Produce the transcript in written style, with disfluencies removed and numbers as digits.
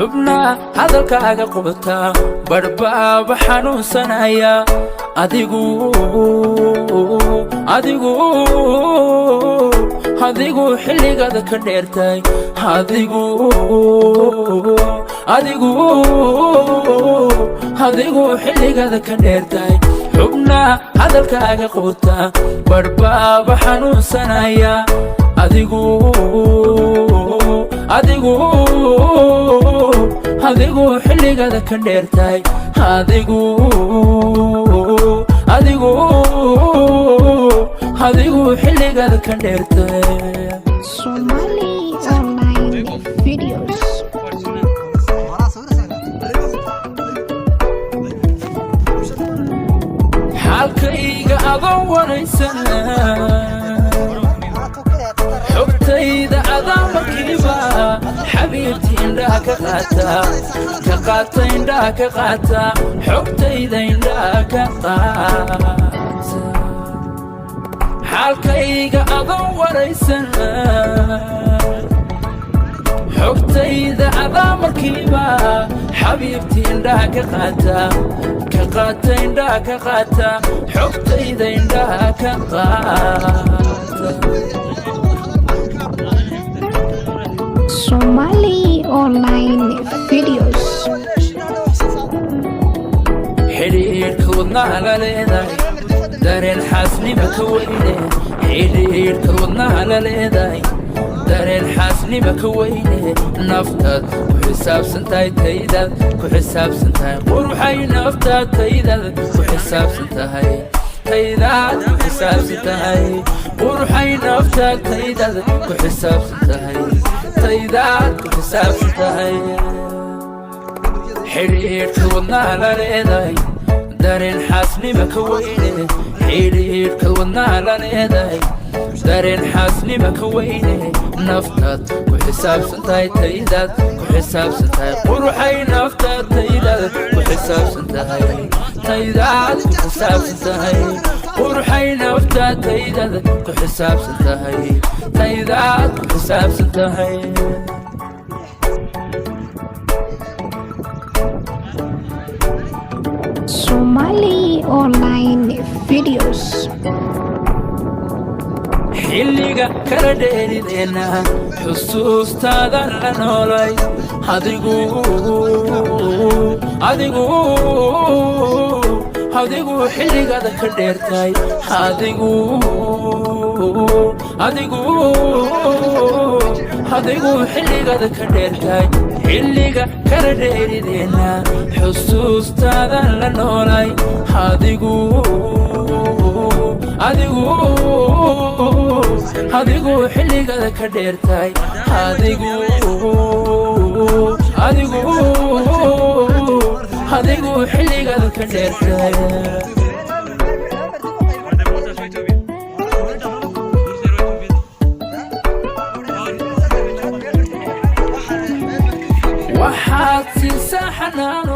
xubna hadalkaaga qubta barbaaba xanuunsanaya adigu xilligaada ka dheertay adigu xilligaada ka dheertay xubna hadalkaaga qubta barbaaba xanuunsanaya adigu xilligaada ka dheertay adigu xilligaada ka dheertay Somali online videos. xaalkayga adoon waraysan xogtayda adaa markiiba xabiibti indhaha ka qaata indhaha ka qaata xogtayda indhaha ka qaata xaalkayga adoon waraysan xogtayda adaa markiiba xabiibti indhaha ka qaata indhaha ka qaata xogtayda indhaha ka qaata Somali online videos. xidhiidhka wadnaha la leedahay dareen xaasnima ka weyne xidhiidhka wadnaha la leedahay dareen xaasnima ka weyne naftaad ku xisaabsan tahay taydaad ku xisaabsan tahay quruxay naftaad taydaad ku xisaabsan tahay taydaad ku xisaabsan tahay quruxay naftaad taydaad ku xisaabsan tahay taydaad ku xisaabsan tahay xidhiidhka wadnaha la leedahay dareen xaasnima ka weyne xidhiidhka wadnaha la leedahay dareen xaasnima ka weyne naftaad ku xisaabsan tahay taydaad ku xisaabsan tahay quruxay naftaad taydaad ku xisaabsan tahay taydaad ku xisaabsan tahay quruxay naftaad taydaad ku xisaabsan tahay taydaad ku xisaabsan tahay Somali online videos. xilliga kala dheerideenna xusuustaadan la noolay adigu xilligaada ka dheertay adigu xilligaada ka dheertay xilliga kala dheerideenna xusuustaadan la noolay adigu xilligaada ka dheertay adigu xilligaada ka dheertay waxaad siisaa xanaano